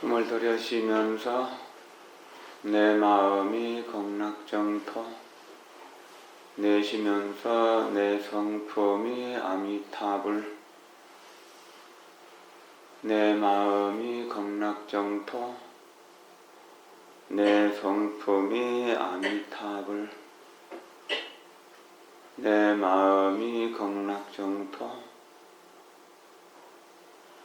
숨을 들여쉬면서 내 마음이 극락정토, 내쉬면서 내 성품이 아미타불, 내 마음이 극락정토, 내 성품이 아미타불, 내 마음이 극락정토,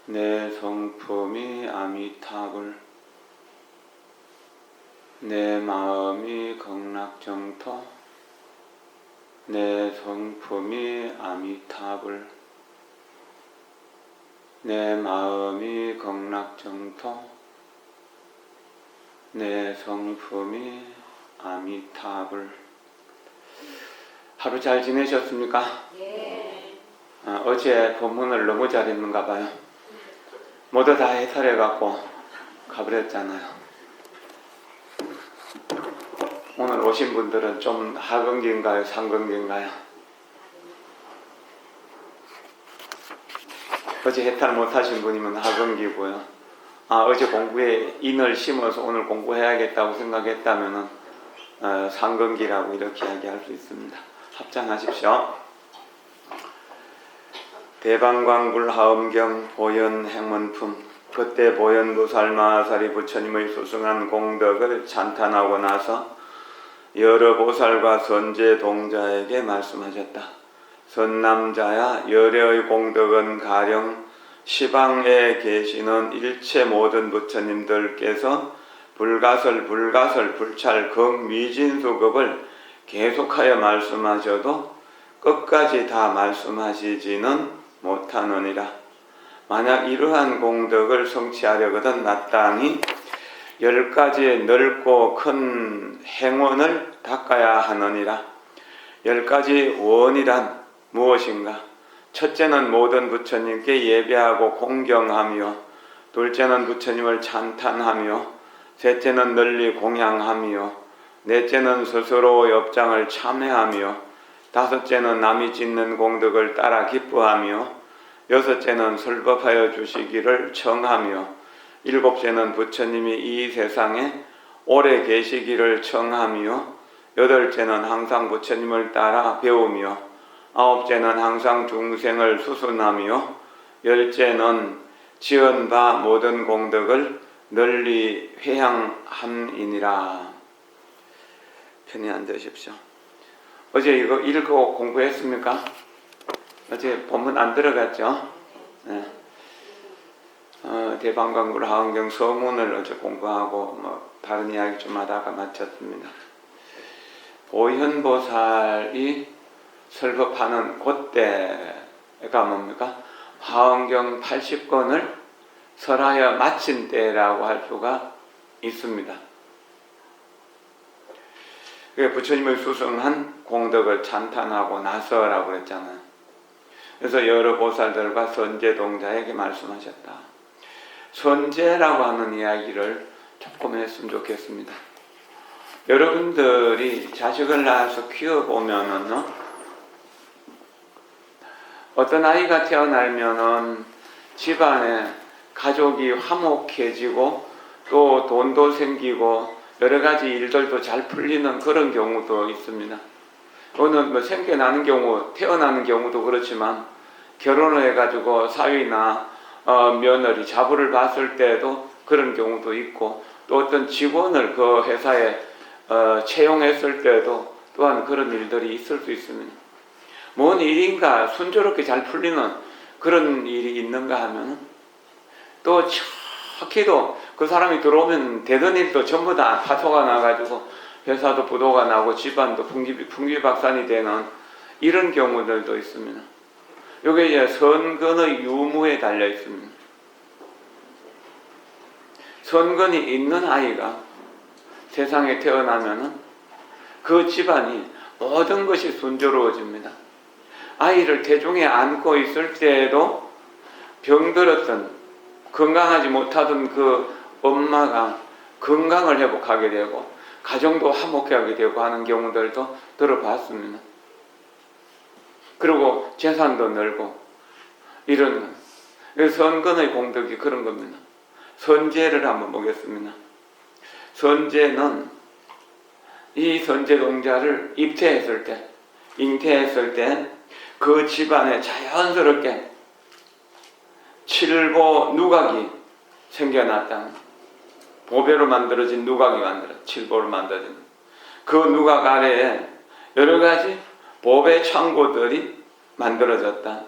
내 성품이 아미타불, 내 마음이 극락정토, 내 성품이 아미타불, 내 마음이 극락정토, 내 성품이 아미타불. 하루 잘 지내셨습니까? 네. 어제 본문을 너무 잘 읽는가 봐요. 모두 다 해설해갖고 가버렸잖아요. 오늘 오신 분들은 좀 하근기인가요? 상근기인가요? 어제 해탈 못하신 분이면 하근기고요. 어제 공부에 인을 심어서 오늘 공부해야겠다고 생각했다면 상근기라고 이렇게 이야기할 수 있습니다. 합장하십시오. 대방광불하엄경 보현행문품. 그때 보현보살마사리 부처님의 수승한 공덕을 찬탄하고 나서 여러 보살과 선제동자에게 말씀하셨다. 선남자야, 열애의 공덕은 가령 시방에 계시는 일체 모든 부처님들께서 불가설, 불찰, 극미진수급을 계속하여 말씀하셔도 끝까지 다 말씀하시지는 못하느니라. 만약 이러한 공덕을 성취하려거든 마땅히 10가지 넓고 큰 행원을 닦아야 하느니라. 10가지 원이란 무엇인가? 첫째는 모든 부처님께 예배하고 공경하며, 둘째는 부처님을 찬탄하며, 셋째는 널리 공양하며, 넷째는 스스로 업장을 참회하며, 다섯째는 남이 짓는 공덕을 따라 기뻐하며, 여섯째는 설법하여 주시기를 청하며, 일곱째는 부처님이 이 세상에 오래 계시기를 청하며, 여덟째는 항상 부처님을 따라 배우며, 아홉째는 항상 중생을 수순하며, 열째는 지은 바 모든 공덕을 널리 회향함이니라. 편히 앉으십시오. 어제 이거 읽고 공부했습니까? 어제 본문 안 들어갔죠? 네. 대방광불하엄경 서문을 어제 공부하고 다른 이야기 좀 하다가 마쳤습니다. 보현보살이 설법하는 그때가 뭡니까? 하엄경 80권을 설하여 마친 때라고 할 수가 있습니다. 부처님의 수승한 공덕을 찬탄하고 나서라고 했잖아요. 그래서 여러 보살들과 선제동자에게 말씀하셨다. 선제라고 하는 이야기를 조금 했으면 좋겠습니다. 여러분들이 자식을 낳아서 키워보면은 어떤 아이가 태어나면은 집안에 가족이 화목해지고 또 돈도 생기고 여러 가지 일들도 잘 풀리는 그런 경우도 있습니다. 또는 생겨나는 경우, 태어나는 경우도 그렇지만 결혼을 해가지고 사위나 며느리, 자부를 봤을 때도 그런 경우도 있고, 또 어떤 직원을 그 회사에 채용했을 때도 또한 그런 일들이 있을 수 있습니다. 뭔 일인가 순조롭게 잘 풀리는 그런 일이 있는가 하면 또 좋게도 그 사람이 들어오면 되던 일도 전부 다 파토가 나가지고 회사도 부도가 나고 집안도 풍비박산이 되는 이런 경우들도 있습니다. 이게 이제 선근의 유무에 달려 있습니다. 선근이 있는 아이가 세상에 태어나면은 그 집안이 모든 것이 순조로워집니다. 아이를 태중에 안고 있을 때에도 병들었던 건강하지 못하던 그 엄마가 건강을 회복하게 되고 가정도 화목하게 되고 하는 경우들도 들어봤습니다. 그리고 재산도 늘고 이런 선근의 공덕이 그런 겁니다. 선제를 한번 보겠습니다. 선제는 이 선제 동자를 입퇴했을 때, 잉태했을 때 그 집안에 자연스럽게 칠보 누각이 생겨났다. 보배로 만들어진 누각이 칠보로 만들어진 그 누각 아래에 여러 가지 보배 창고들이 만들어졌다.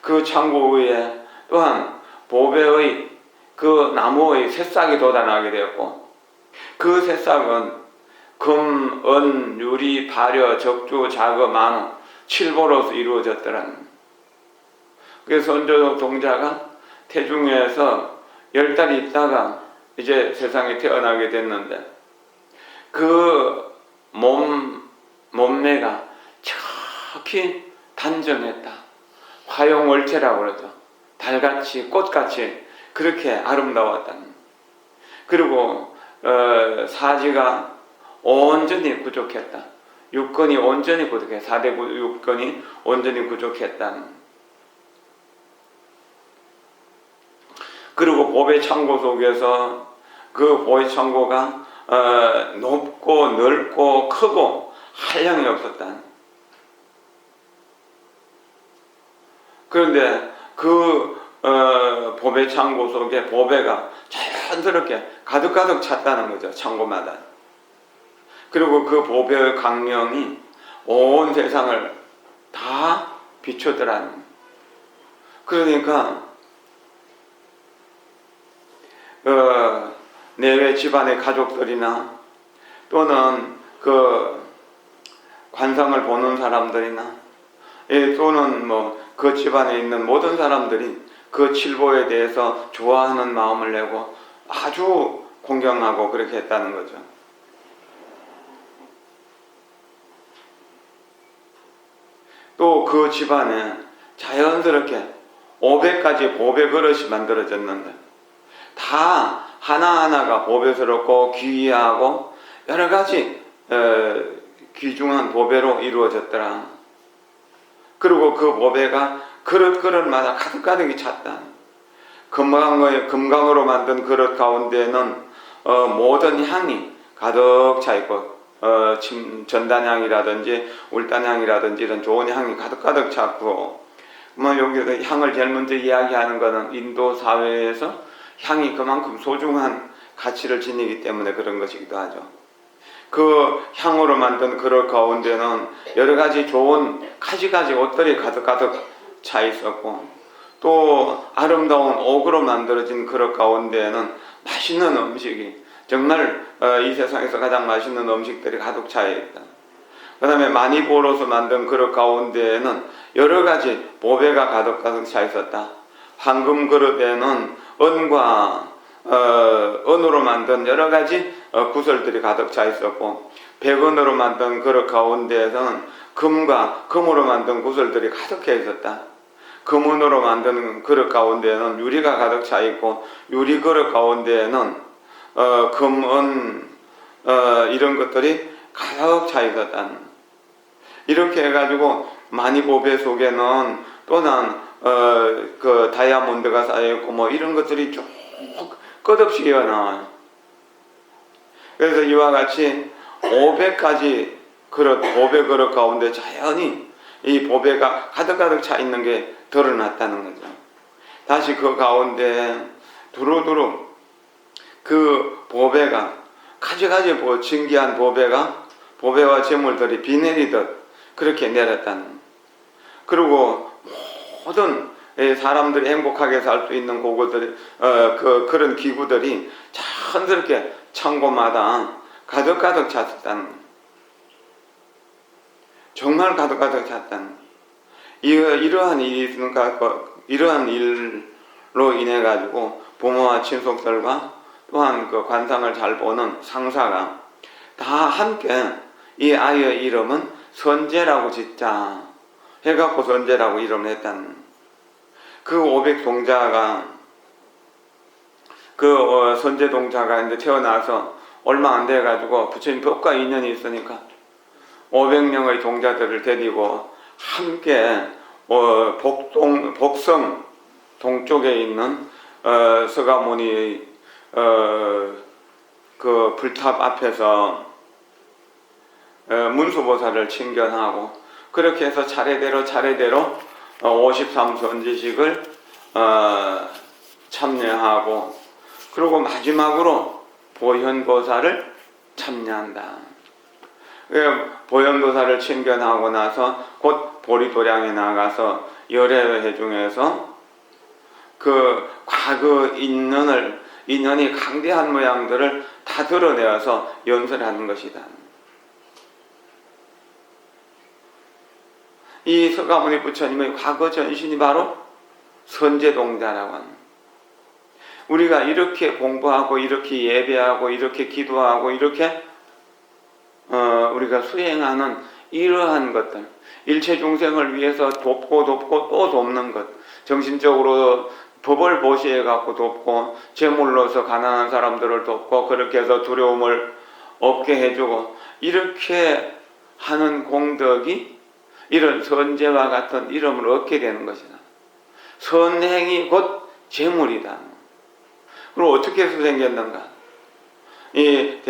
그 창고 위에 또한 보배의 그 나무의 새싹이 돋아나게 되었고, 그 새싹은 금, 은, 유리, 발여, 적주, 자거, 만우, 칠보로서 이루어졌더라는. 그래서 선조 동자가 태중에서 10달이 있다가 이제 세상에 태어나게 됐는데, 그 몸매가 척히 단정했다. 화용월체라고 그러죠. 달같이 꽃같이 그렇게 아름다웠다. 그리고 사지가 온전히 부족했다. 육건이 온전히 부족했다. 4대 육건이 온전히 부족했다. 그리고 보배 창고 속에서 그 보배 창고가 높고 넓고 크고 한량이 없었다. 그런데 그 보배 창고 속에 보배가 자연스럽게 가득가득 찼다는 거죠. 창고마다. 그리고 그 보배의 강명이 온 세상을 다 비추더라는. 그러니까 내외 집안의 가족들이나 또는 그 관상을 보는 사람들이나 또는 뭐 그 집안에 있는 모든 사람들이 그 칠보에 대해서 좋아하는 마음을 내고 아주 공경하고 그렇게 했다는 거죠. 또 그 집안에 자연스럽게 500가지 보배 그릇이 만들어졌는데 다 하나하나가 보배스럽고 귀하고 여러 가지 귀중한 보배로 이루어졌더라. 그리고 그 보배가 그릇마다 가득가득이 찼다. 금강으로 만든 그릇 가운데는 모든 향이 가득 차 있고 전단향이라든지 울단향이라든지 이런 좋은 향이 가득가득 찼고, 뭐 여기서 향을 제일 먼저 이야기하는 것은 인도 사회에서 향이 그만큼 소중한 가치를 지니기 때문에 그런 것이기도 하죠. 그 향으로 만든 그릇 가운데는 여러 가지 좋은 가지가지 옷들이 가득가득 차 있었고, 또 아름다운 옥으로 만들어진 그릇 가운데에는 맛있는 음식이 정말 이 세상에서 가장 맛있는 음식들이 가득 차 있다. 그 다음에 마니보로서 만든 그릇 가운데에는 여러 가지 보배가 가득가득 차 있었다. 황금 그릇에는 은과 은으로 만든 여러 가지 구슬들이 가득 차 있었고, 백은으로 만든 그릇 가운데에서는 금과 금으로 만든 구슬들이 가득해 있었다. 금은으로 만든 그릇 가운데에는 유리가 가득 차 있고, 유리 그릇 가운데에는 금, 은, 이런 것들이 가득 차 있었다. 이렇게 해가지고 마니보배 속에는 또한 그 다이아몬드가 쌓여있고 뭐 이런 것들이 쭉 끝없이 이어나와요. 그래서 이와 같이 500가지 그릇, 보배 그릇 가운데 자연히 이 보배가 가득가득 차 있는 게 드러났다는 거죠. 다시 그 가운데 두루두루 그 보배가 가지가지 신기한 보배와 재물들이 비 내리듯 그렇게 내렸다는. 그리고 모든 사람들이 행복하게 살 수 있는 고구들이 그런 기구들이 자연스럽게 창고마다 가득가득 찼다는. 정말 가득가득 찼다는. 이러한 일로 인해 가지고 부모와 친속들과 또한 그 관상을 잘 보는 상사가 다 함께 이 아이의 이름은 선제라고 짓자 해갖고 선제라고 이름을 했다는. 그 500동자가 그 선제 동자가 이제 태어나서 얼마 안 돼 가지고 부처님 벽과 인연이 있으니까 500명의 동자들을 데리고 함께 복성 동쪽에 있는 서가모니의 그 불탑 앞에서 문수보살을 친견하고 그렇게 해서 차례대로 53선지식을 참여하고 그리고 마지막으로 보현보살을 참여한다. 보현보살을 친견하고 나서 곧 보리도량에 나가서 열애회 중에서 그 과거 인연이 강대한 모양들을 다 드러내어서 연설하는 것이다. 이 서가모니 부처님의 과거 전신이 바로 선제동자라고 합니다. 우리가 이렇게 공부하고 이렇게 예배하고 이렇게 기도하고 이렇게 우리가 수행하는 이러한 것들, 일체 중생을 위해서 돕고 또 돕는 것, 정신적으로 법을 보시해 갖고 돕고 제물로서 가난한 사람들을 돕고 그렇게 해서 두려움을 없게 해주고 이렇게 하는 공덕이 이런 선제와 같은 이름을 얻게 되는 것이다. 선행이 곧 재물이다. 그럼 어떻게 해서 생겼는가? 이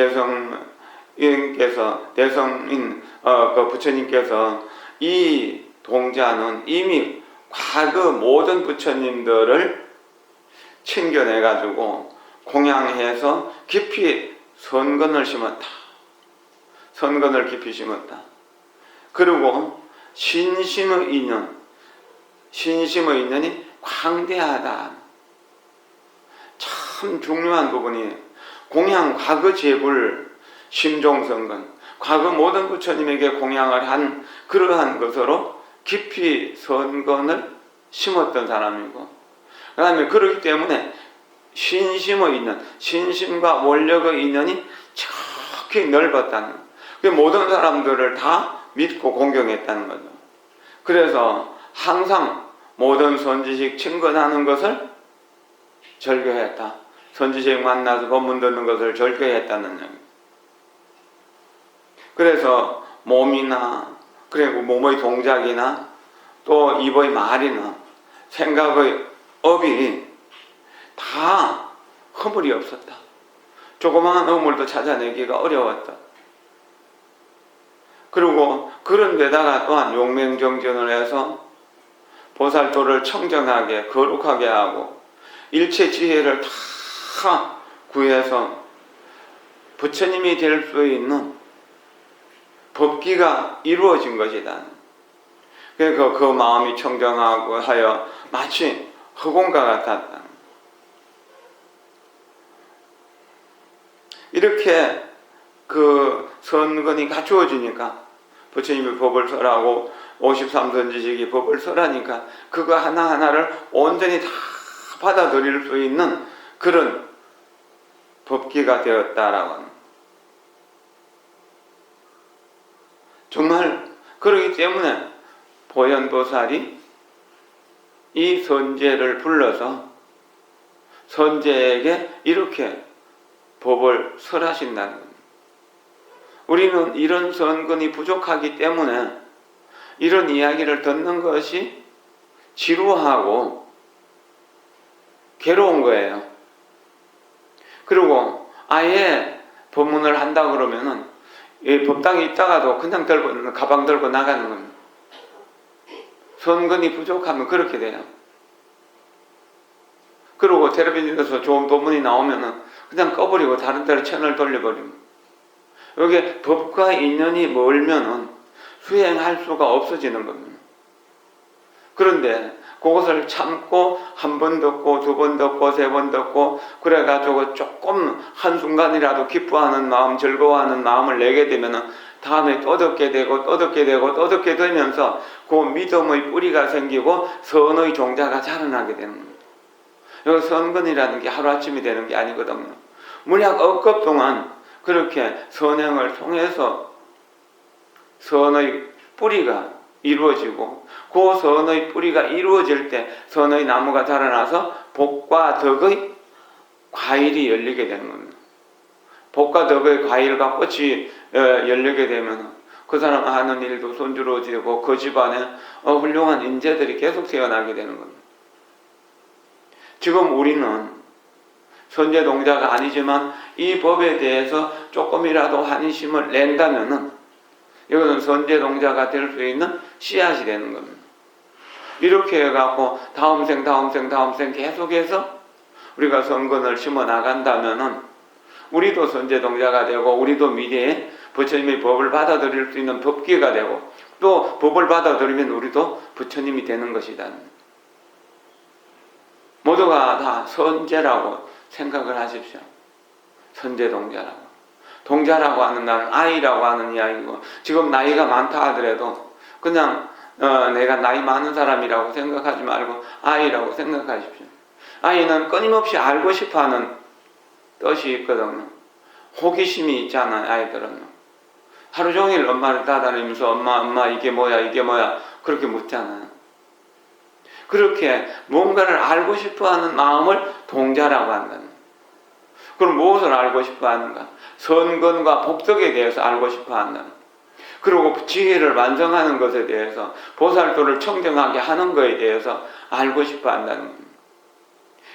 그 부처님께서 이 동자는 이미 과거 모든 부처님들을 챙겨내가지고 공양해서 깊이 선근을 심었다. 선근을 깊이 심었다. 그리고 신심의 인연이 광대하다. 참 중요한 부분이 공양 과거 제불 심종선근 과거 모든 부처님에게 공양을 한 그러한 것으로 깊이 선근을 심었던 사람이고 그 다음에 그렇기 때문에 신심의 인연, 신심과 원력의 인연이 저렇게 넓었다는 모든 사람들을 다 믿고 공경했다는 거죠. 그래서 항상 모든 선지식 친근하는 것을 절교했다. 선지식 만나서 법문 듣는 것을 절교했다는 얘기. 그래서 몸이나 그리고 몸의 동작이나 또 입의 말이나 생각의 업이 다 허물이 없었다. 조그마한 허물도 찾아내기가 어려웠다. 그리고 그런 데다가 또한 용맹정전을 해서 보살도를 청정하게 거룩하게 하고 일체 지혜를 다 구해서 부처님이 될 수 있는 법기가 이루어진 것이다. 그러니까 그 마음이 청정하고 하여 마치 허공과 같았다. 이렇게 그 선근이 갖추어지니까 부처님이 법을 설하고 53선지식이 법을 설하니까 그거 하나하나를 온전히 다 받아들일 수 있는 그런 법기가 되었다라고 합니다. 정말 그러기 때문에 보현보살이 이 선제를 불러서 선제에게 이렇게 법을 설하신다는 겁니다. 우리는 이런 선근이 부족하기 때문에 이런 이야기를 듣는 것이 지루하고 괴로운 거예요. 그리고 아예 법문을 한다 그러면은 법당에 있다가도 그냥 가방 들고 나가는 겁니다. 선근이 부족하면 그렇게 돼요. 그리고 텔레비전에서 좋은 법문이 나오면은 그냥 꺼버리고 다른 데로 채널 돌려버립니다. 여기 법과 인연이 멀면은 수행할 수가 없어지는 겁니다. 그런데 그것을 참고 한 번 듣고 두 번 듣고 세 번 듣고 그래가지고 조금 한순간이라도 기뻐하는 마음, 즐거워하는 마음을 내게 되면은 다음에 또 듣게 되고 또 듣게 되고 또 듣게 되면서 그 믿음의 뿌리가 생기고 선의 종자가 자라나게 되는 겁니다. 여기 선근이라는 게 하루아침이 되는 게 아니거든요. 무약 억겁 동안 그렇게 선행을 통해서 선의 뿌리가 이루어지고 그 선의 뿌리가 이루어질 때 선의 나무가 자라나서 복과 덕의 과일이 열리게 되는 겁니다. 복과 덕의 과일과 꽃이 열리게 되면 그 사람 하는 일도 손주로지고 그 집안에 훌륭한 인재들이 계속 태어나게 되는 겁니다. 지금 우리는 선제동자가 아니지만 이 법에 대해서 조금이라도 환심을 낸다면은 이것은 선제동자가 될 수 있는 씨앗이 되는 겁니다. 이렇게 해갖고 다음 생 계속해서 우리가 선근을 심어 나간다면은 우리도 선제동자가 되고 우리도 미래에 부처님의 법을 받아들일 수 있는 법기가 되고 또 법을 받아들이면 우리도 부처님이 되는 것이다. 모두가 다 선제라고 생각을 하십시오. 선제동자라고. 동자라고 하는 나는 아이라고 하는 이야기고 지금 나이가 많다 하더라도 그냥 내가 나이 많은 사람이라고 생각하지 말고 아이라고 생각하십시오. 아이는 끊임없이 알고 싶어하는 뜻이 있거든요. 호기심이 있잖아요. 아이들은 하루 종일 엄마를 따다니면서 엄마 이게 뭐야 그렇게 묻잖아요. 그렇게 뭔가를 알고 싶어하는 마음을 동자라고 한다는. 그럼 무엇을 알고 싶어하는가? 선근과 복덕에 대해서 알고 싶어한다는. 그리고 지혜를 완성하는 것에 대해서 보살도를 청정하게 하는 것에 대해서 알고 싶어한다는 겁니다.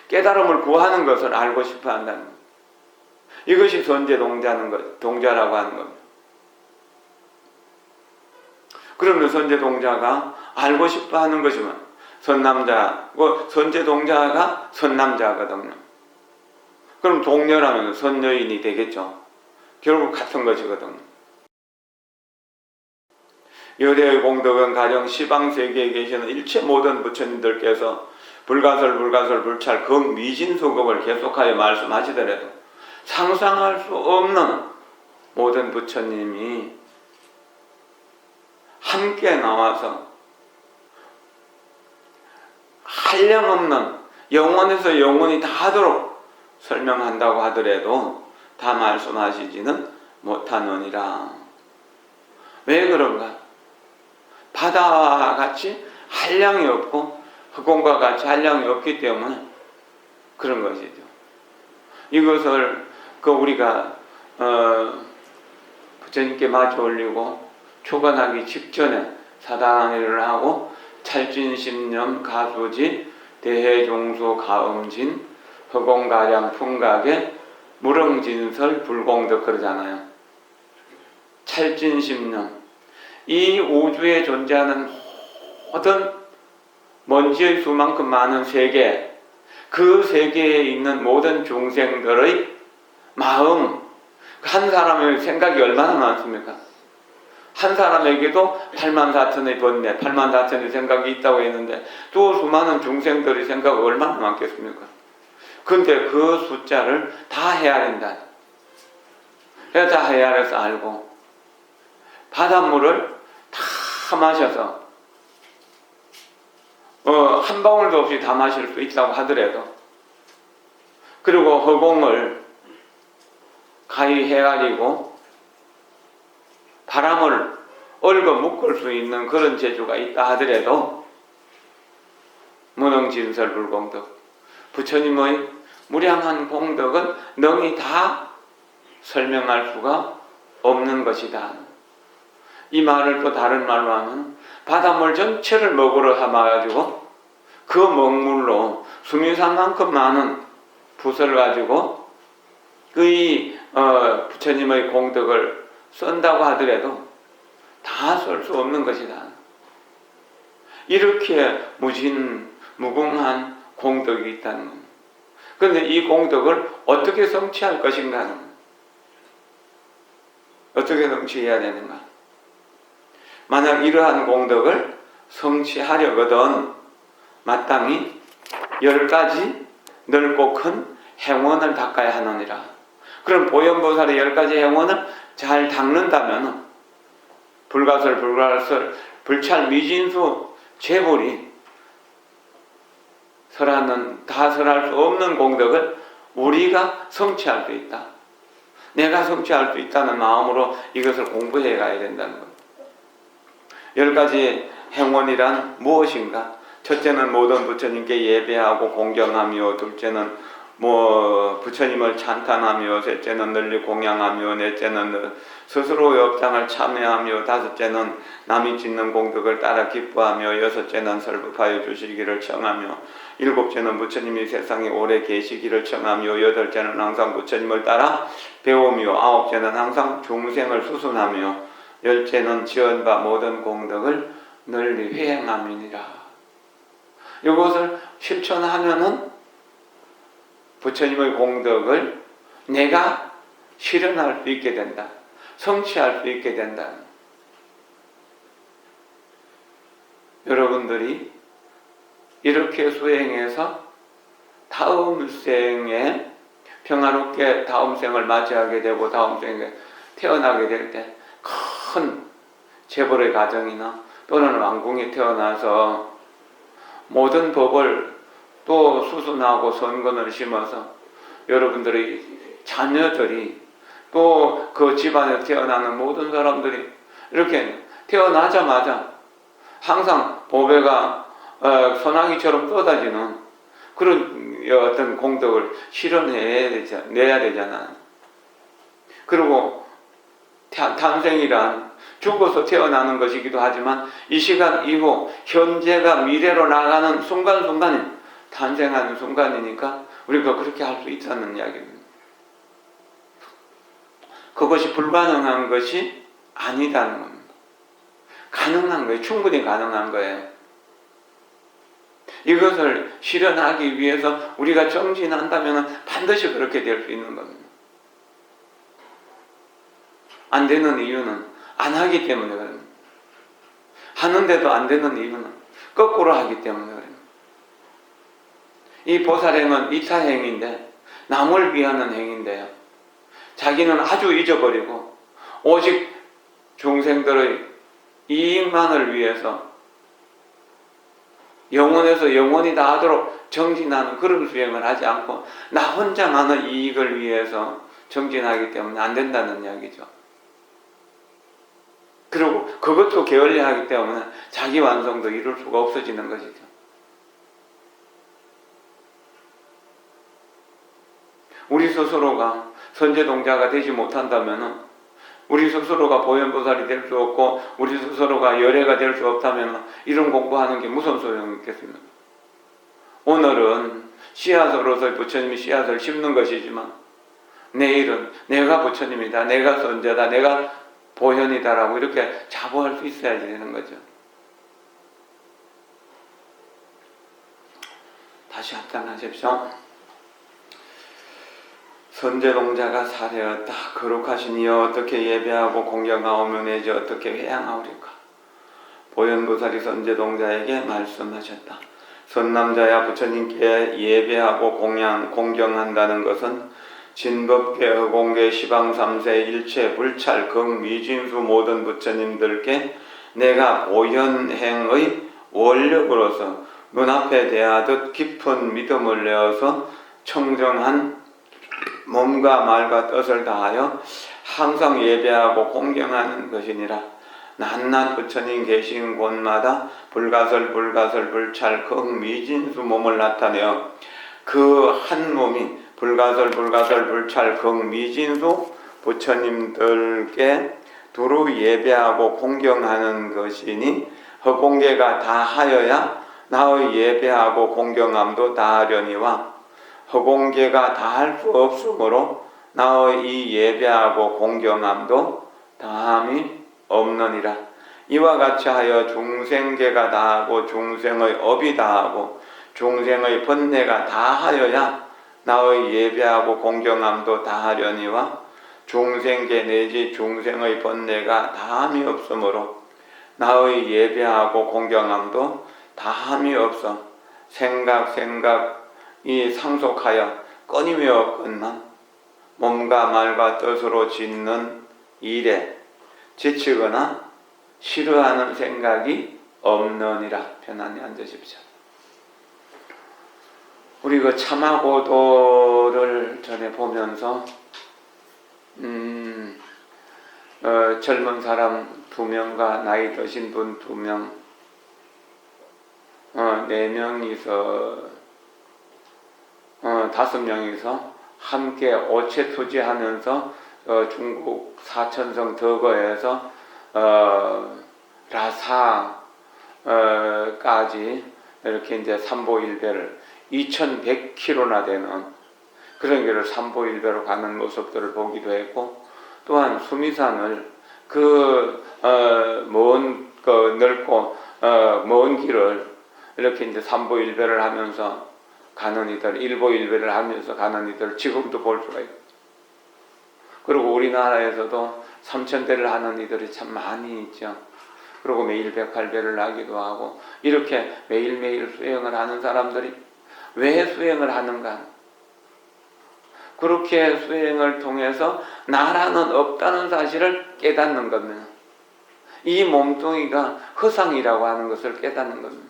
깨달음을 구하는 것을 알고 싶어한다는 겁니다. 이것이 동자라고 하는 겁니다. 그러면 선제동자가 알고 싶어하는 것이면 선제동자가 선남자거든요. 그럼 동녀라면 선여인이 되겠죠. 결국 같은 것이거든요. 여대의 공덕은 가령 시방세계에 계시는 일체 모든 부처님들께서 불가설 불찰 극미진수급을 계속하여 말씀하시더라도 상상할 수 없는 모든 부처님이 함께 나와서 한량없는 영원에서 영원히 다 하도록 설명한다고 하더라도 다 말씀하시지는 못하느니라. 왜 그런가? 바다와 같이 한량이 없고 흑공과 같이 한량이 없기 때문에 그런 것이죠. 이것을 우리가 부처님께 마주 올리고 초관하기 직전에 사당일을 하고 찰진심념 가수지 대해종수 가음진 허공가량 풍각에 무릉진설 불공덕 그러잖아요. 찰진심념 이 우주에 존재하는 모든 먼지의 수만큼 많은 세계 그 세계에 있는 모든 중생들의 마음 한 사람의 생각이 얼마나 많습니까? 한 사람에게도 84,000의 번뇌, 84,000의 생각이 있다고 했는데 또 수많은 중생들의 생각이 얼마나 많겠습니까? 근데 그 숫자를 다 헤아린다. 다 헤아려서 알고 바닷물을 다 마셔서 한 방울도 없이 다 마실 수 있다고 하더라도 그리고 허공을 가히 헤아리고 바람을 얽어 묶을 수 있는 그런 재주가 있다 하더라도 무능진설불공덕 부처님의 무량한 공덕은 능히 다 설명할 수가 없는 것이다. 이 말을 또 다른 말로 하면 바닷물 전체를 먹으러 삼아가지고 그 먹물로 수미산만큼 많은 붓을 가지고 부처님의 공덕을 쓴다고 하더라도 다 쓸 수 없는 것이다. 이렇게 무궁한 공덕이 있다는 겁니다. 그런데 이 공덕을 어떻게 성취할 것인가? 어떻게 성취해야 되는가? 만약 이러한 공덕을 성취하려거든 마땅히 10가지 넓고 큰 행원을 닦아야 하느니라. 그럼 보현보살의 10가지 행원을 잘 닦는다면 불가설, 불찰, 미진수, 재불이 다 설할 수 없는 공덕을 우리가 성취할 수 있다. 내가 성취할 수 있다는 마음으로 이것을 공부해 가야 된다는 것. 10가지 행원이란 무엇인가? 첫째는 모든 부처님께 예배하고 공경하며, 둘째는 뭐 부처님을 찬탄하며, 셋째는 널리 공양하며, 넷째는 스스로 업장을 참여하며, 다섯째는 남이 짓는 공덕을 따라 기뻐하며, 여섯째는 설법하여 주시기를 청하며, 일곱째는 부처님이 세상에 오래 계시기를 청하며, 여덟째는 항상 부처님을 따라 배우며, 아홉째는 항상 중생을 수순하며, 열째는 지은 바 모든 공덕을 널리 회행함이니라. 이것을 실천하면은 부처님의 공덕을 내가 실현할 수 있게 된다. 성취할 수 있게 된다. 여러분들이 이렇게 수행해서 다음 생에 평화롭게 다음 생을 맞이하게 되고 다음 생에 태어나게 될 때 큰 재벌의 가정이나 또는 왕궁에 태어나서 모든 법을 또 수순하고 선건을 심어서 여러분들의 자녀들이 또 그 집안에 태어나는 모든 사람들이 이렇게 태어나자마자 항상 보배가 소나기처럼 쏟아지는 그런 어떤 공덕을 실현내야 되잖아요. 그리고 탄생이란 죽어서 태어나는 것이기도 하지만 이 시간 이후 현재가 미래로 나가는 순간순간이 탄생하는 순간이니까 우리가 그렇게 할 수 있다는 이야기입니다. 그것이 불가능한 것이 아니다는 겁니다. 가능한 거예요. 충분히 가능한 거예요. 이것을 실현하기 위해서 우리가 정진한다면 반드시 그렇게 될 수 있는 겁니다. 안 되는 이유는 안 하기 때문에 그럽니다. 하는데도 안 되는 이유는 거꾸로 하기 때문에 그럽니다. 이 보살행은 이타행인데 남을 위하는 행인데요. 자기는 아주 잊어버리고 오직 중생들의 이익만을 위해서 영원에서 영원히 다하도록 정진하는 그런 수행을 하지 않고 나 혼자만의 이익을 위해서 정진하기 때문에 안 된다는 이야기죠. 그리고 그것도 게을리하기 때문에 자기 완성도 이룰 수가 없어지는 것이죠. 우리 스스로가 선제동자가 되지 못한다면 우리 스스로가 보현보살이 될 수 없고 우리 스스로가 열애가 될 수 없다면 이런 공부하는 게 무슨 소용이 있겠습니까? 오늘은 씨앗으로서 부처님이 씨앗을 심는 것이지만 내일은 내가 부처님이다, 내가 선제다, 내가 보현이다라고 이렇게 자부할 수 있어야 되는 거죠. 다시 합장하십시오. 선제동자가 사례었다. 거룩하신 이여 어떻게 예배하고 공경하오며 내지 어떻게 회양하오리까? 보현보살이 선제동자에게 말씀하셨다. 선남자야 부처님께 예배하고 공경한다는 것은 진법계, 허공계, 시방삼세, 일체, 불찰, 극미진수 모든 부처님들께 내가 보현행의 원력으로서 눈앞에 대하듯 깊은 믿음을 내어서 청정한 몸과 말과 뜻을 다하여 항상 예배하고 공경하는 것이니라. 낱낱 부처님 계신 곳마다 불가설 불찰 극미진수 몸을 나타내어 그 한 몸이 불가설 불찰 극미진수 부처님들께 두루 예배하고 공경하는 것이니 허공계가 다 하여야 나의 예배하고 공경함도 다하려니와 허공계가 다할 수 없으므로 나의 이 예배하고 공경함도 다함이 없느니라. 이와 같이 하여 중생계가 다하고 중생의 업이 다하고 중생의 번뇌가 다하여야 나의 예배하고 공경함도 다하려니와 중생계 내지 중생의 번뇌가 다함이 없으므로 나의 예배하고 공경함도 다함이 없어 생각이 상속하여 끊임이 없건만 몸과 말과 뜻으로 짓는 일에 지치거나 싫어하는 생각이 없느니라. 편안히 앉으십시오. 우리 그 참하고도를 전에 보면서 젊은 사람 2명과 나이 드신 분 2명 4명이서 5명이서 함께 오체투지하면서 중국 사천성 덕어에서 라사까지 이렇게 이제 삼보일배를 2100km나 되는 그런 길을 삼보일배로 가는 모습들을 보기도 했고, 또한 수미산을 넓고 먼 길을 이렇게 이제 삼보일배를 하면서 가는 이들, 일보일배를 하면서 가는 이들 지금도 볼 수가 있고, 그리고 우리나라에서도 삼천대를 하는 이들이 참 많이 있죠. 그리고 매일 108배를 하기도 하고, 이렇게 매일매일 수행을 하는 사람들이 왜 수행을 하는가? 그렇게 수행을 통해서 나라는 없다는 사실을 깨닫는 겁니다. 이 몸뚱이가 허상이라고 하는 것을 깨닫는 겁니다.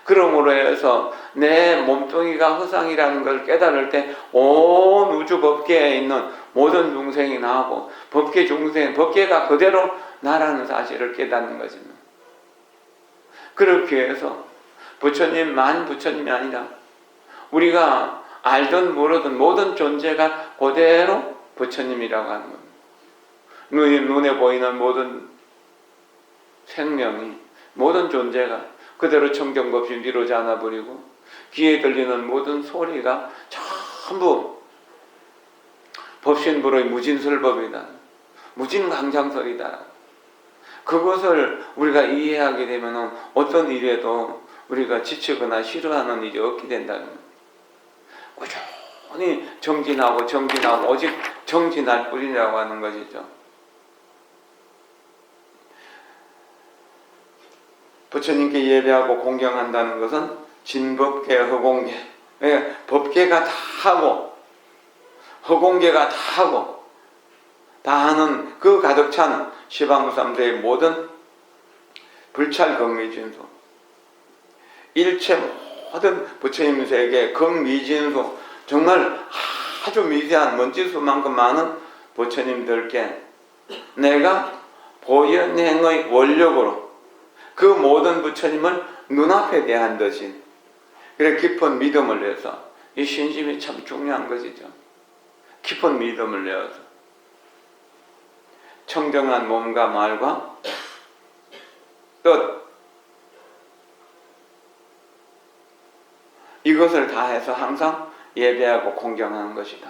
그러므로 해서 내 몸뚱이가 허상이라는 걸 깨달을 때 온 우주 법계에 있는 모든 중생이 나하고 법계가 그대로 나라는 사실을 깨닫는 것입니다. 그렇게 해서 부처님만 부처님이 아니라 우리가 알든 모르든 모든 존재가 그대로 부처님이라고 하는 겁니다. 눈에 보이는 모든 생명이, 모든 존재가 그대로 청정법 없이 미루지 않아 버리고, 귀에 들리는 모든 소리가 전부 법신불의 무진설법이다, 무진강장설이다. 그것을 우리가 이해하게 되면 어떤 일에도 우리가 지치거나 싫어하는 일이 없게 된다는 거예요. 꾸준히 정진하고 오직 정진할 뿐이라고 하는 것이죠. 부처님께 예배하고 공경한다는 것은 진법계, 허공계, 법계가 다 하고 허공계가 다 하고 다 하는 그 가득 찬 시방무삼대의 모든 불찰경미진수, 일체 모든 부처님 세계 경미진수, 정말 아주 미세한 먼지수만큼 많은 부처님들께 내가 보현행의 원력으로 그 모든 부처님을 눈앞에 대한 듯이, 그래 깊은 믿음을 내서, 이 신심이 참 중요한 것이죠. 깊은 믿음을 내어서 청정한 몸과 말과 뜻, 이것을 다해서 항상 예배하고 공경하는 것이다.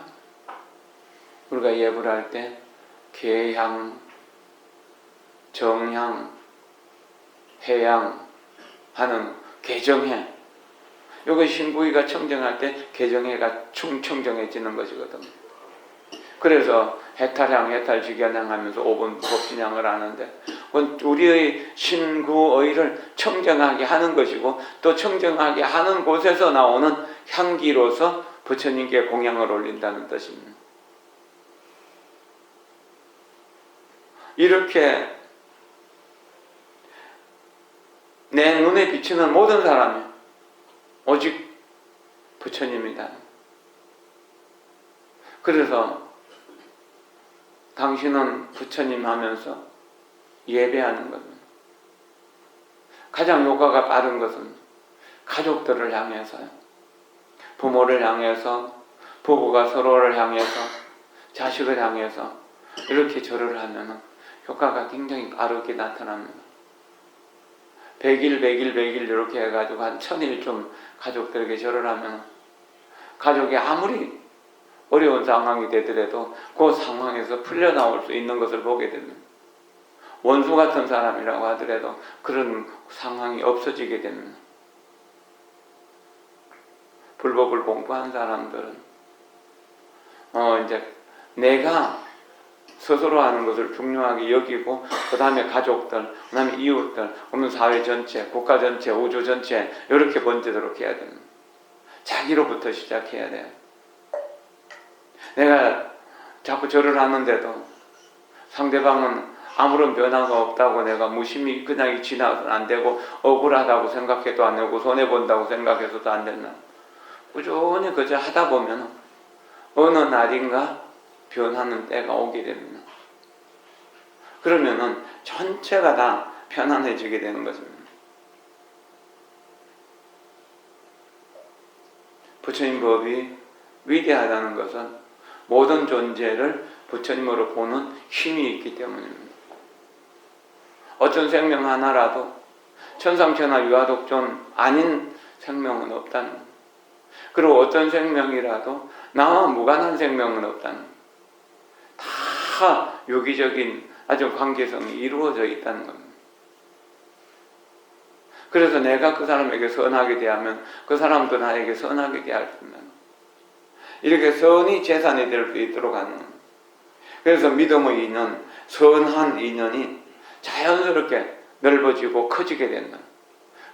우리가 예불 할 때 계향, 정향, 해양 하는 개정해, 요거 신부이가 청정할 때 개정해가 청정해지는 것이거든. 그래서 해탈향, 해탈직연향 하면서 5분 법진향을 하는데, 그건 우리의 신구의를 청정하게 하는 것이고, 또 청정하게 하는 곳에서 나오는 향기로서 부처님께 공양을 올린다는 뜻입니다. 이렇게 내 눈에 비치는 모든 사람이 오직 부처님이다. 그래서 당신은 부처님 하면서 예배하는 겁니다. 가장 효과가 빠른 것은 가족들을 향해서요. 부모를 향해서, 부부가 서로를 향해서, 자식을 향해서 이렇게 절을 하면 효과가 굉장히 빠르게 나타납니다. 100일 이렇게 해가지고 한 1000일쯤 가족들에게 절을 하면 가족이 아무리 어려운 상황이 되더라도 그 상황에서 풀려나올 수 있는 것을 보게 됩니다. 원수 같은 사람이라고 하더라도 그런 상황이 없어지게 됩니다. 불법을 공부한 사람들은 이제 내가 스스로 하는 것을 중요하게 여기고, 그 다음에 가족들, 그 다음에 이웃들, 없는 사회 전체, 국가 전체, 우주 전체 이렇게 번지도록 해야 됩니다. 자기로부터 시작해야 돼요. 내가 자꾸 절을 하는데도 상대방은 아무런 변화가 없다고 내가 무심히 그냥 지나서는 안 되고, 억울하다고 생각해도 안 되고, 손해본다고 생각해서도 안 된다. 꾸준히 그저 하다 보면 어느 날인가 변하는 때가 오게 됩니다. 그러면은 전체가 다 편안해지게 되는 것입니다. 부처님 법이 위대하다는 것은 모든 존재를 부처님으로 보는 힘이 있기 때문입니다. 어떤 생명 하나라도 천상천하 유아독존 아닌 생명은 없다는 겁니다. 그리고 어떤 생명이라도 나와 무관한 생명은 없다는 겁니다. 다 유기적인 아주 관계성이 이루어져 있다는 겁니다. 그래서 내가 그 사람에게 선하게 대하면 그 사람도 나에게 선하게 대할 수 있는, 이렇게 선이 재산이 될 수 있도록 하는 겁니다. 그래서 믿음의 인연, 선한 인연이 자연스럽게 넓어지고 커지게 된다.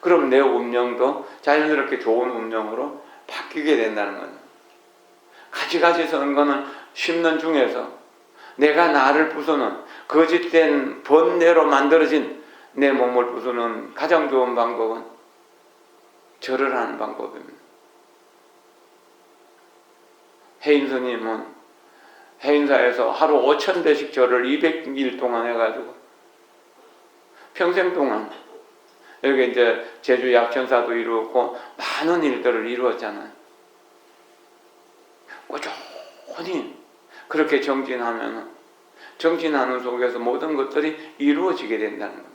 그럼 내 운명도 자연스럽게 좋은 운명으로 바뀌게 된다는 거예요. 가지가지 선거는 심는 중에서 내가 나를 부수는 거짓된 번뇌로 만들어진 내 몸을 부수는 가장 좋은 방법은 절을 하는 방법입니다. 해인스님은 해인사에서 하루 5,000배씩 절을 200일 동안 해가지고 평생 동안 여기 이제 제주 약천사도 이루었고 많은 일들을 이루었잖아요. 꾸준히 그렇게 정진하면 정진하는 속에서 모든 것들이 이루어지게 된다는 겁니다.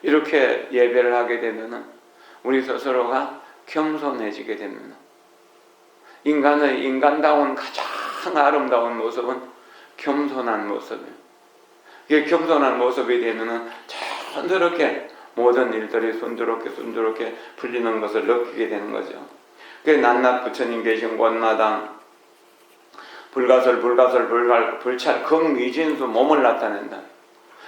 이렇게 예배를 하게 되면 우리 스스로가 겸손해지게 됩니다. 인간의 인간다운 가장 아름다운 모습은 겸손한 모습이에요. 이게 겸손한 모습이 되면 자연스럽게 모든 일들이 순조롭게 풀리는 것을 느끼게 되는 거죠. 그 낱낱 부처님 계신 곳마다 불가설 불찰 극미진수 몸을 나타낸다.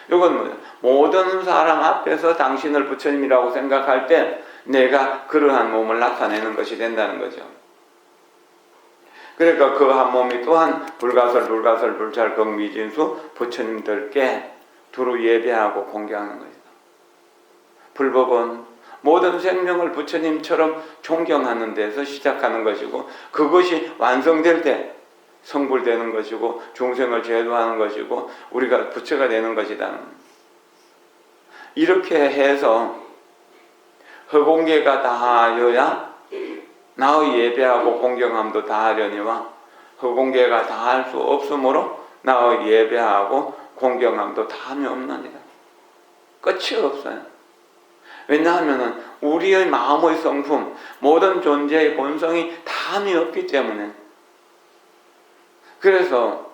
이건 뭐예요? 모든 사람 앞에서 당신을 부처님이라고 생각할 때 내가 그러한 몸을 나타내는 것이 된다는 거죠. 그러니까 그 한 몸이 또한 불가설 불찰 극미진수 부처님들께 두루 예배하고 공경하는 것이다. 불법은 모든 생명을 부처님처럼 존경하는 데서 시작하는 것이고, 그것이 완성될 때 성불되는 것이고 중생을 제도하는 것이고 우리가 부처가 되는 것이다. 이렇게 해서 허공계가 다하여야 나의 예배하고 공경함도 다하려니와 허공계가 다할 수 없으므로 나의 예배하고 공경함도 다함이 없느니라. 끝이 없어요. 왜냐하면 우리의 마음의 성품, 모든 존재의 본성이 다함이 없기 때문에. 그래서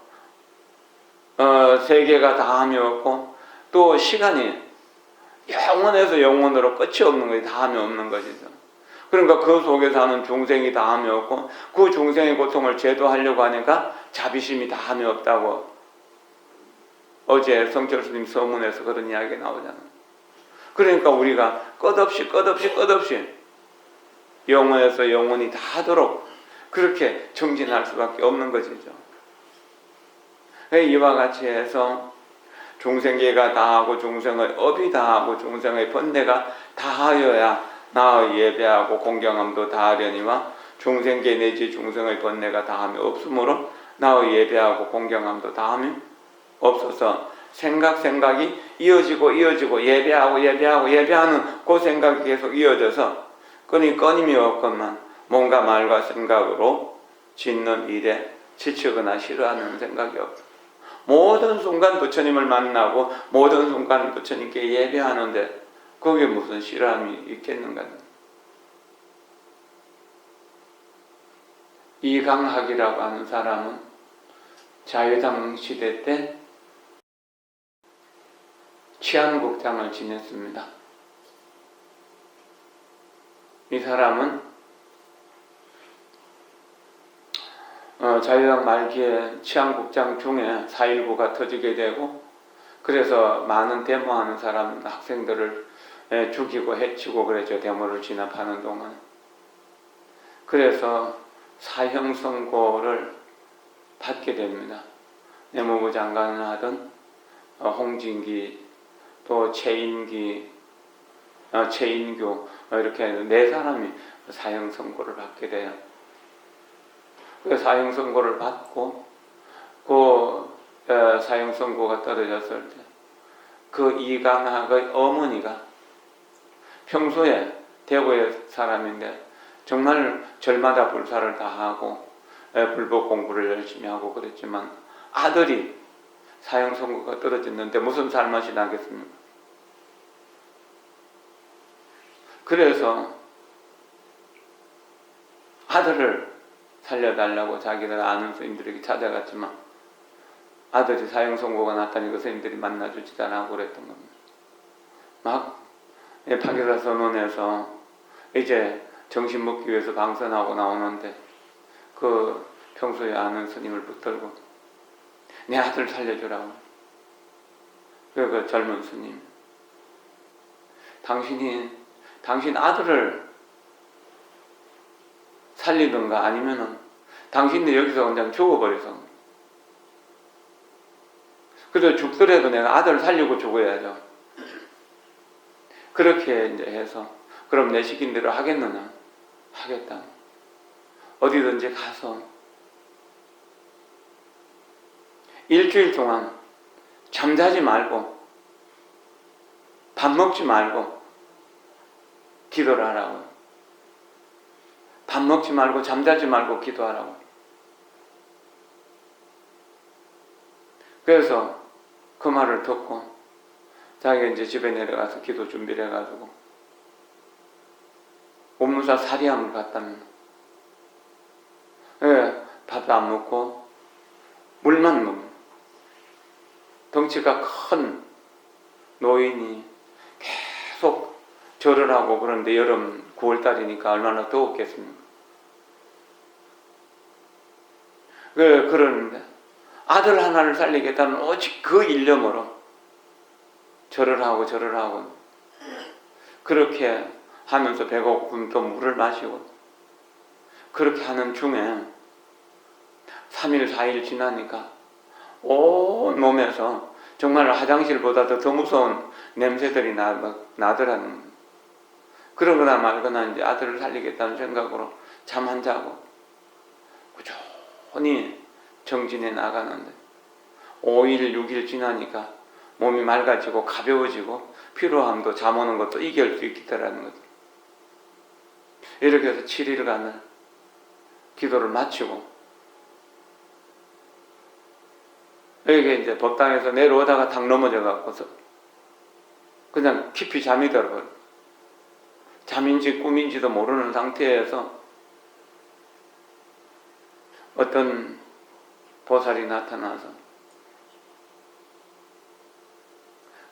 세계가 다함이 없고 또 시간이 영원에서 영원으로 끝이 없는 것이 다함이 없는 것이죠. 그러니까 그 속에 사는 중생이 다함이 없고 그 중생의 고통을 제도하려고 하니까 자비심이 다함이 없다고 어제 성철스님 서문에서 그런 이야기가 나오잖아요. 그러니까 우리가 끝없이 영원에서 영원히 다하도록 그렇게 정진할 수밖에 없는 것이죠. 이와 같이 해서 중생계가 다하고 중생의 업이 다하고 중생의 번뇌가 다하여야 나의 예배하고 공경함도 다하려니와 중생계 내지 중생의 번뇌가 다함이 없으므로 나의 예배하고 공경함도 다함이 없어서 생각이 이어지고 예배하는 그 생각이 계속 이어져서 끊임이 없건만 뭔가 말과 생각으로 짓는 일에 지치거나 싫어하는 생각이 없다. 모든 순간 부처님을 만나고 모든 순간 부처님께 예배하는데 거기에 무슨 싫어함이 있겠는가. 이강학이라고 하는 사람은 자유당 시대 때 치안국장을 지냈습니다. 이 사람은 자유당 말기에 치안국장 중에 4.19가 터지게 되고 그래서 많은 데모하는 사람 학생들을 죽이고 해치고 그랬죠. 데모를 진압하는 동안. 그래서 사형 선고를 받게 됩니다. 내무부 장관을 하던 홍진기 또 최인규 이렇게 4사람이 사형 선고를 받게 돼요. 그 사형 선고를 받고 그 사형 선고가 떨어졌을 때 그 이강학의 어머니가 평소에 대구의 사람인데 정말 절마다 불사를 다 하고 불법 공부를 열심히 하고 그랬지만 아들이 사형 선고가 떨어졌는데 무슨 살맛이 나겠습니까? 그래서 아들을 살려달라고 자기들 아는 스님들에게 찾아갔지만 아들이 사형 선고가 났다니 그 스님들이 만나주지도 않고 그랬던 겁니다. 막 파기사 선언에서 이제 정신 먹기 위해서 방선하고 나오는데 그 평소에 아는 스님을 붙들고 내 아들 살려주라고. 그 젊은 스님, 당신 아들을 살리든가 아니면은 당신이 여기서 그냥 죽어버려서, 그래서 죽더라도 내가 아들을 살리고 죽어야죠. 그렇게 이제 해서 그럼 내 시킨 대로 하겠느냐? 하겠다. 어디든지 가서 일주일 동안 잠자지 말고 밥 먹지 말고 기도를 하라고. 밥 먹지 말고 잠자지 말고 기도하라고. 그래서 그 말을 듣고 자기가 이제 집에 내려가서 기도 준비를 해가지고 옴무사 사리함을 갔답니다. 예, 밥도 안 먹고 물만 먹는 덩치가 큰 노인이 계속 절을 하고 그런데 여름 9월달이니까 얼마나 더웠겠습니까? 그러는데 아들 하나를 살리겠다는 오직 그 일념으로 절을 하고 그렇게 하면서 배가 고프면 또 물을 마시고 그렇게 하는 중에 3일 4일 지나니까 온 몸에서 정말 화장실보다도 더 무서운 냄새들이 나더라는. 그러거나 말거나 이제 아들을 살리겠다는 생각으로 잠 안 자고 꾸준히 정진해 나가는데 5일 6일 지나니까 몸이 맑아지고 가벼워지고 피로함도 잠 오는 것도 이겨낼 수 있겠다라는 거죠. 이렇게 해서 7일간을 기도를 마치고 여기 이제 법당에서 내려오다가 탁 넘어져 갖고서 그냥 깊이 잠이 들어버려. 잠인지 꿈인지도 모르는 상태에서 어떤 보살이 나타나서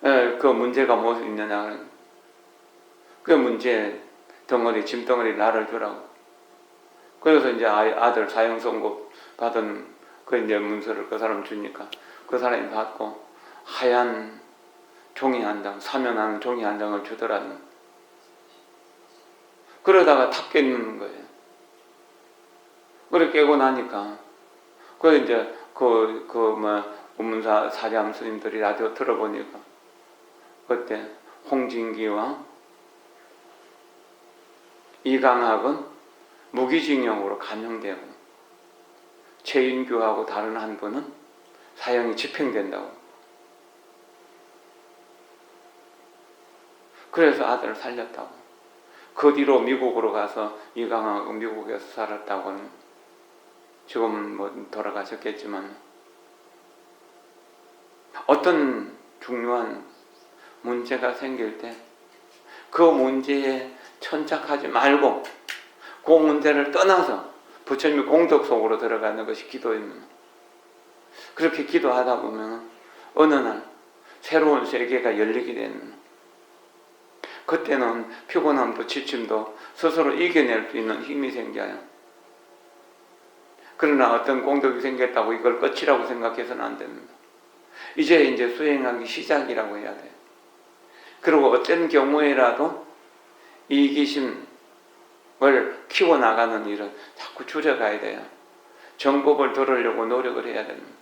그 문제가 무엇이 있느냐. 그 문제 덩어리, 짐덩어리 나를 주라고. 그래서 이제 아들 사형 선고 받은 그 이제 문서를 그 사람 주니까 그 사람이 받고 하얀 종이 한 장, 사면하는 종이 한 장을 주더라는. 그러다가 탁 깨는 거예요. 그래 깨고 나니까 그 이제 운문사 사리함 스님들이 라디오 들어보니까 그때 홍진기와 이강학은 무기징역으로 감형되고 최인규하고 다른 한 분은 사형이 집행된다고. 그래서 아들을 살렸다고. 그 뒤로 미국으로 가서 이강학은 미국에서 살았다고는 지금은 뭐 돌아가셨겠지만 어떤 중요한 문제가 생길 때 그 문제에 천착하지 말고 그 문제를 떠나서 부처님의 공덕 속으로 들어가는 것이 기도입니다. 그렇게 기도하다 보면 어느 날 새로운 세계가 열리게 되는, 그때는 피곤함도 지침도 스스로 이겨낼 수 있는 힘이 생겨요. 그러나 어떤 공덕이 생겼다고 이걸 끝이라고 생각해서는 안 됩니다. 이제 수행하기 시작이라고 해야 돼요. 그리고 어떤 경우에라도 이기심을 키워나가는 일은 자꾸 줄여가야 돼요. 정법을 들으려고 노력을 해야 됩니다.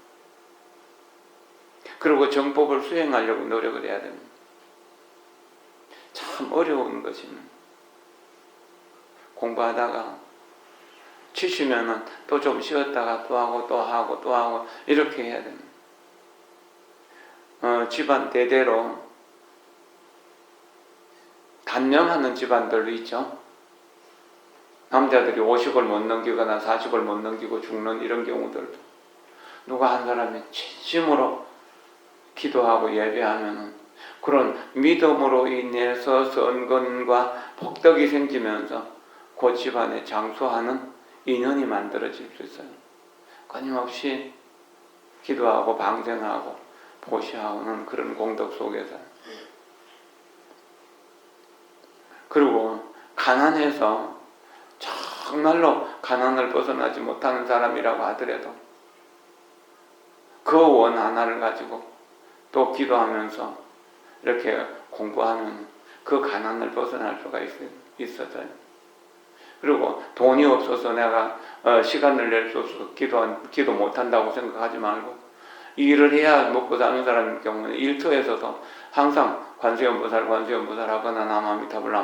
그리고 정법을 수행하려고 노력을 해야 됩니다. 참 어려운 것입니다. 공부하다가 치시면은 또 좀 쉬었다가 또 하고 이렇게 해야 됩니다. 집안 대대로 단념하는 집안들도 있죠. 남자들이 50을 못 넘기거나 40을 못 넘기고 죽는 이런 경우들도 누가 한 사람이 진심으로 기도하고 예배하면 그런 믿음으로 인해서 선근과 복덕이 생기면서 그 집안에 장수하는 인연이 만들어질 수 있어요. 끊임없이 기도하고 방생하고 보시하는 그런 공덕 속에서. 그리고 가난해서 정말로 가난을 벗어나지 못하는 사람이라고 하더라도 그 원 하나를 가지고 또 기도하면서 이렇게 공부하면 그 가난을 벗어날 수가 있어져요. 그리고 돈이 없어서 내가 시간을 낼 수 없어서 기도 못한다고 생각하지 말고 일을 해야 먹고 사는 사람인 경우는 일터에서도 항상 관세음보살 하거나 남아미타불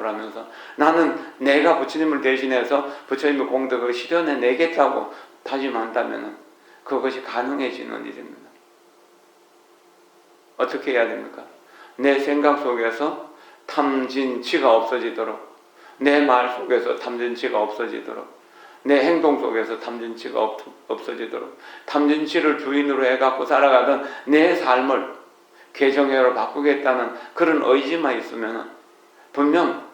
하면서 나는 내가 부처님을 대신해서 부처님의 공덕을 실현해 내겠다고 다짐한다면 그것이 가능해지는 일입니다. 어떻게 해야 됩니까? 내 생각 속에서 탐진치가 없어지도록, 내 말 속에서 탐진치가 없어지도록, 내 행동 속에서 탐진치가 없어지도록, 탐진치를 주인으로 해갖고 살아가던 내 삶을 개정회로 바꾸겠다는 그런 의지만 있으면 분명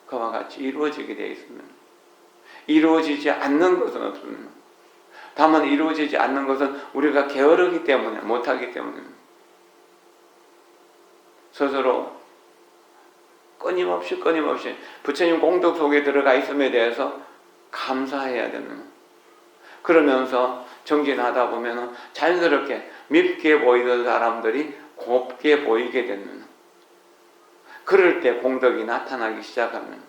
그와 같이 이루어지게 되어 있습니다. 이루어지지 않는 것은 없습니다. 다만 이루어지지 않는 것은 우리가 게으르기 때문에, 못하기 때문입니다. 스스로 끊임없이 부처님 공덕 속에 들어가 있음에 대해서 감사해야 됩니다. 그러면서 정진하다 보면 자연스럽게 밉게 보이던 사람들이 곱게 보이게 됩니다. 그럴 때 공덕이 나타나기 시작하면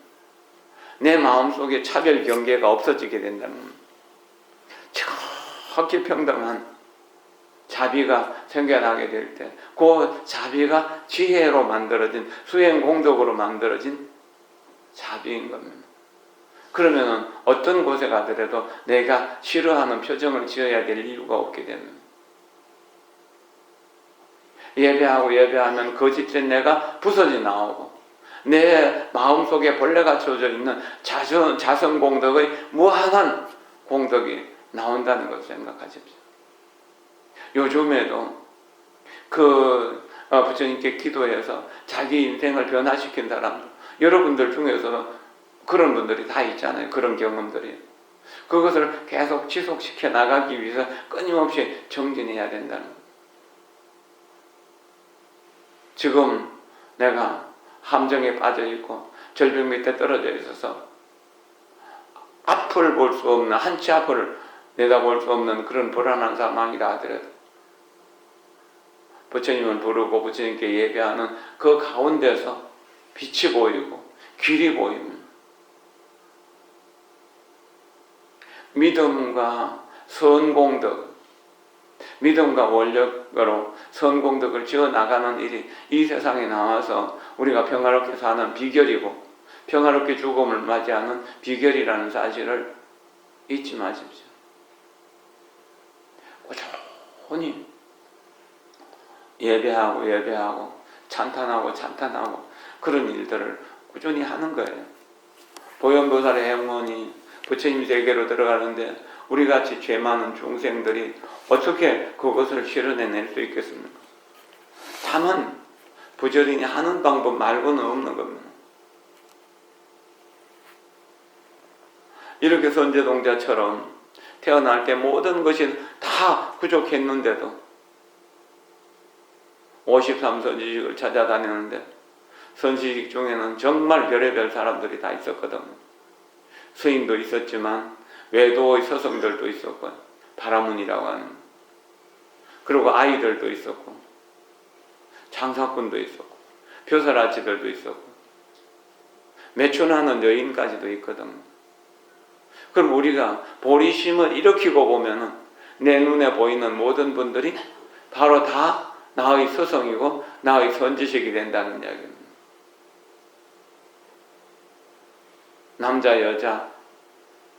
내 마음속에 차별 경계가 없어지게 된다면 정확히 평등한 자비가 생겨나게 될 때 그 자비가 지혜로 만들어진 수행 공덕으로 만들어진 자비인 겁니다. 그러면 어떤 곳에 가더라도 내가 싫어하는 표정을 지어야 될 이유가 없게 됩니다. 예배하면 거짓된 내가 부서져 나오고 내 마음속에 본래가 쳐져 있는 자성 공덕의 무한한 공덕이 나온다는 것을 생각하십시오. 요즘에도 부처님께 기도해서 자기 인생을 변화시킨 사람들, 여러분들 중에서도 그런 분들이 다 있잖아요. 그런 경험들이. 그것을 계속 지속시켜 나가기 위해서 끊임없이 정진해야 된다는 거예요. 지금 내가 함정에 빠져 있고 절벽 밑에 떨어져 있어서 앞을 볼 수 없는, 한치 앞을 내다볼 수 없는 그런 불안한 상황이라 하더라도 부처님을 부르고 부처님께 예배하는 그 가운데서 빛이 보이고 길이 보입니다. 믿음과 선공덕, 믿음과 원력으로 선공덕을 지어나가는 일이 이 세상에 나와서 우리가 평화롭게 사는 비결이고 평화롭게 죽음을 맞이하는 비결이라는 사실을 잊지 마십시오. 꾸준히 예배하고 찬탄하고 그런 일들을 꾸준히 하는 거예요. 보현보살의 행원이 부처님 세계로 들어가는데 우리같이 죄 많은 중생들이 어떻게 그것을 실현해낼 수 있겠습니까? 다만 부지런히 하는 방법 말고는 없는 겁니다. 이렇게 선제동자처럼 태어날 때 모든 것이 다 부족했는데도 53선지식을 찾아다녔는데 선지식 중에는 정말 별의별 사람들이 다 있었거든요. 스님도 있었지만 외도의 서성들도 있었고 바라문이라고 하는, 그리고 아이들도 있었고 장사꾼도 있었고 벼슬아치들도 있었고 매춘하는 여인까지도 있거든요. 그럼 우리가 보리심을 일으키고 보면은 내 눈에 보이는 모든 분들이 바로 다 나의 서성이고 나의 선지식이 된다는 이야기입니다. 남자 여자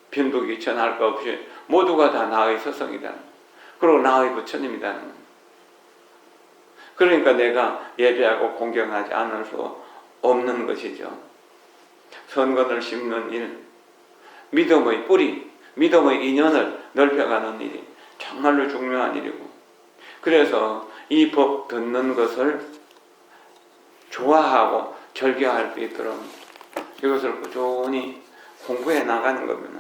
빈부귀천 할 것 없이 모두가 다 나의 서성이다. 그리고 나의 부처님이다. 그러니까 내가 예배하고 공경하지 않을 수 없는 것이죠. 선건을 심는 일, 믿음의 뿌리, 믿음의 인연을 넓혀가는 일이 정말로 중요한 일이고, 그래서 이 법 듣는 것을 좋아하고 즐겨할 수 있도록 이것을 꾸준히 공부해 나가는 겁니다.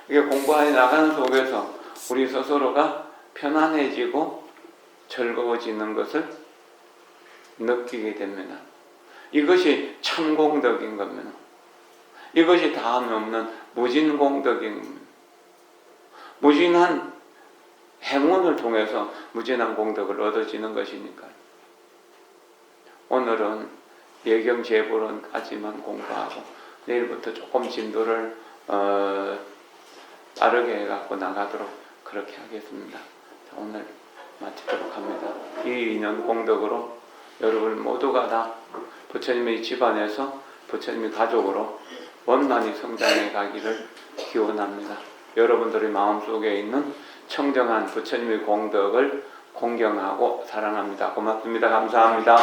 이게 공부해 나가는 속에서 우리 스스로가 편안해지고 즐거워지는 것을 느끼게 됩니다. 이것이 참공덕인 겁니다. 이것이 다음에 없는 무진공덕인 겁니다. 무진한 행운을 통해서 무진한 공덕을 얻어지는 것이니까요. 오늘은 예경제불원까지만 공부하고 내일부터 조금 진도를 빠르게 해갖고 나가도록 그렇게 하겠습니다. 자, 오늘 마치도록 합니다. 이 인연 공덕으로 여러분 모두가 다 부처님의 집안에서 부처님의 가족으로 원만히 성장해 가기를 기원합니다. 여러분들의 마음속에 있는 청정한 부처님의 공덕을 공경하고 사랑합니다. 고맙습니다. 감사합니다.